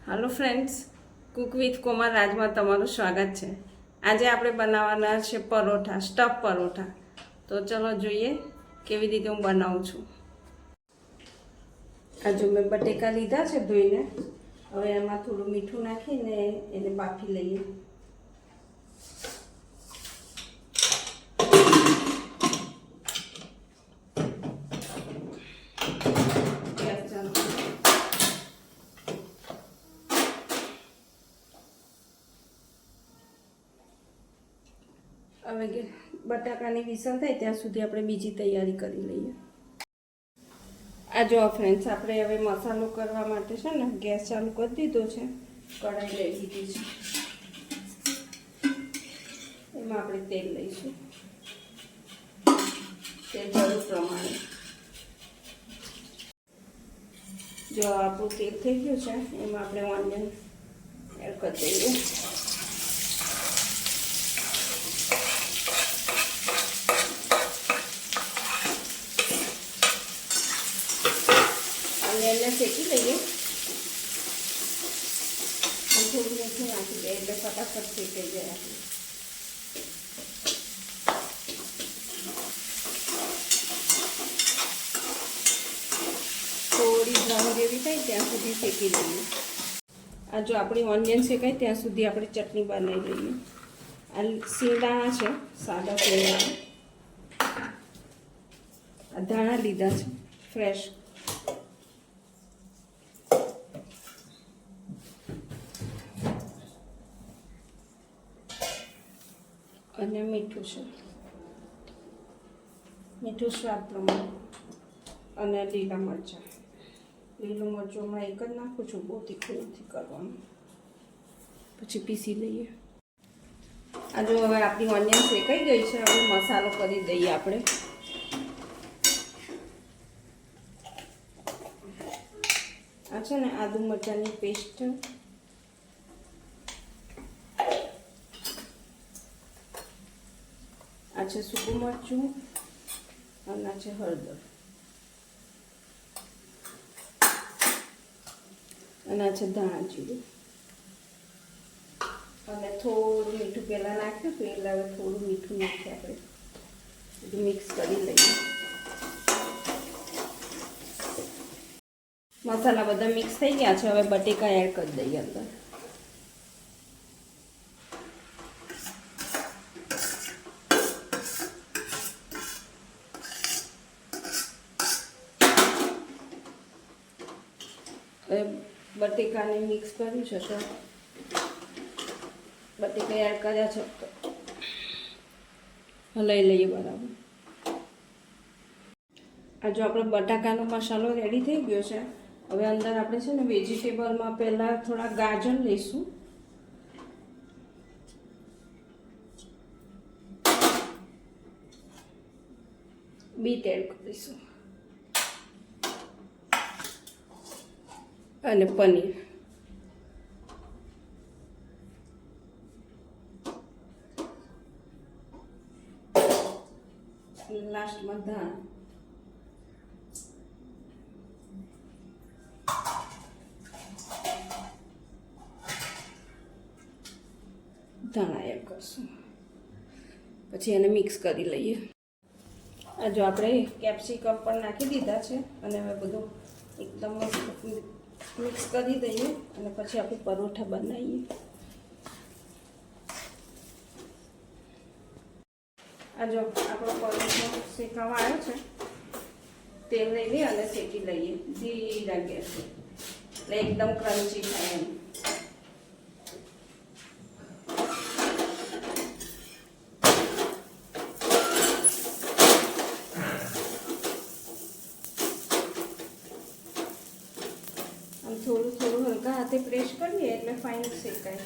Hello friends, cook with कोमल राजमा तमाરું સ્વાગત છે। આજે આપણે બનાવવાના છે પરોઠા, સ્ટફ પરોઠા। તો ચલો જોઈએ કેવી રીતે હું બનાવું છું। આ જો મેં બટેકા લીધા છે ધોઈને, હવે એમાં થોડું મીઠું નાખીને એને બાફી લઈએ। હવે બટાકાની વિસલ થાય ત્યાં સુધી આપણે બીજી તૈયારી કરી લઈએ। આ જો ફ્રેન્ડ્સ, આપણે હવે મસાલો કરવા માટે છે ને ગેસ ચાલુ કરી દીધો છે, કઢાઈ લઈ લીધી છે, એમાં આપણે તેલ લઈશું, તેલ જરૂર પ્રમાણે। જો આપણું તેલ થઈ ગયું છે, એમાં આપણે ઓનિયન એડ કરી દઈએ। એને શેકી લઈએ, થોડું મીઠું નાખી દઈએ એટલે ફટાફટ શેકાઈ જાય આપણી। થોડી બ્રાઉન જેવી થાય ત્યાં સુધી શેકી લઈએ। આ જો આપણી ઓનિયન શેકાય ત્યાં સુધી આપણે ચટણી બનાવી લઈએ। આ શિંગદાણા છે, સાદા શિંગદાણા, આ ધાણા લીધા છે ફ્રેશ, અને મીઠું છે, મીઠું સ્વાદ પ્રમાણે, અને લીલા મરચાં। લીલું મરચું હમણાં એક જ નાખું છું, બહુ તીખું નથી કરવાનું, પછી પીસી લઈએ। આ જો હવે આપણી ઓનિયન શેકાઈ ગઈ છે, હવે મસાલો કરી દઈએ આપણે। આ છે ને આદુ મરચાંની પેસ્ટ, આ છે સૂકું મરચું, અને આ છે હળદર, અને આ છે ધાણા જીરું, અને થોડું મીઠું પહેલાં નાખ્યું હતું એટલે હવે થોડું મીઠું નાખીએ આપણે, બધું મિક્સ કરી લઈએ। મસાલા બધા મિક્સ થઈ ગયા છે, હવે બટેકા એડ કરી દઈએ અંદર। બટેકાને મિક્સ કર્યું છે, તો બટેકા એડ કર્યા છે તો હલાવી લઈએ બરાબર। આ જો આપણો બટાકાનો મસાલો રેડી થઈ ગયો છે, હવે અંદર આપણે છે ને વેજીટેબલમાં પહેલાં થોડા ગાજર લઈશું, બીટ એડ કરીશું, અને પનીર, લાસ્ટમાં ધાણા, એડ કરશું, પછી એને મિક્સ કરી લઈએ। આ જો આપણે કેપ્સિકમ પણ નાખી દીધા છે, અને હવે બધું એકદમ મિક્સ કરી દઈએ, અને પછી આપણે પરોઠા બનાવીએ। આ જો આપણો પરોઠો શેકાવા આવ્યો છે, તેલ લઈ લઈએ અને શેકી લઈએ ધીરા ગેસે, એટલે એકદમ ક્રન્ચી થાય એમ। થોડું થોડું હલકા હાથે પ્રેસ કરીએ એટલે ફાઇન શેકાય।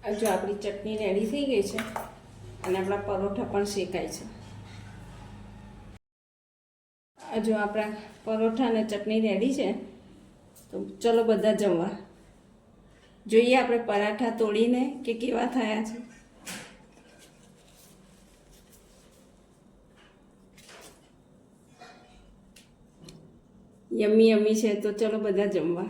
આ જો આપણી ચટણી રેડી થઈ ગઈ છે, અને આપણા પરોઠા પણ શેકાય છે। આ જો આપણા પરોઠા અને ચટણી રેડી છે, તો ચલો બધા જમવા। જોઈએ આપણે પરાઠા તોડીને કે કેવા થયા છે। યમી યમી છે તો ચલો બધા જમવા.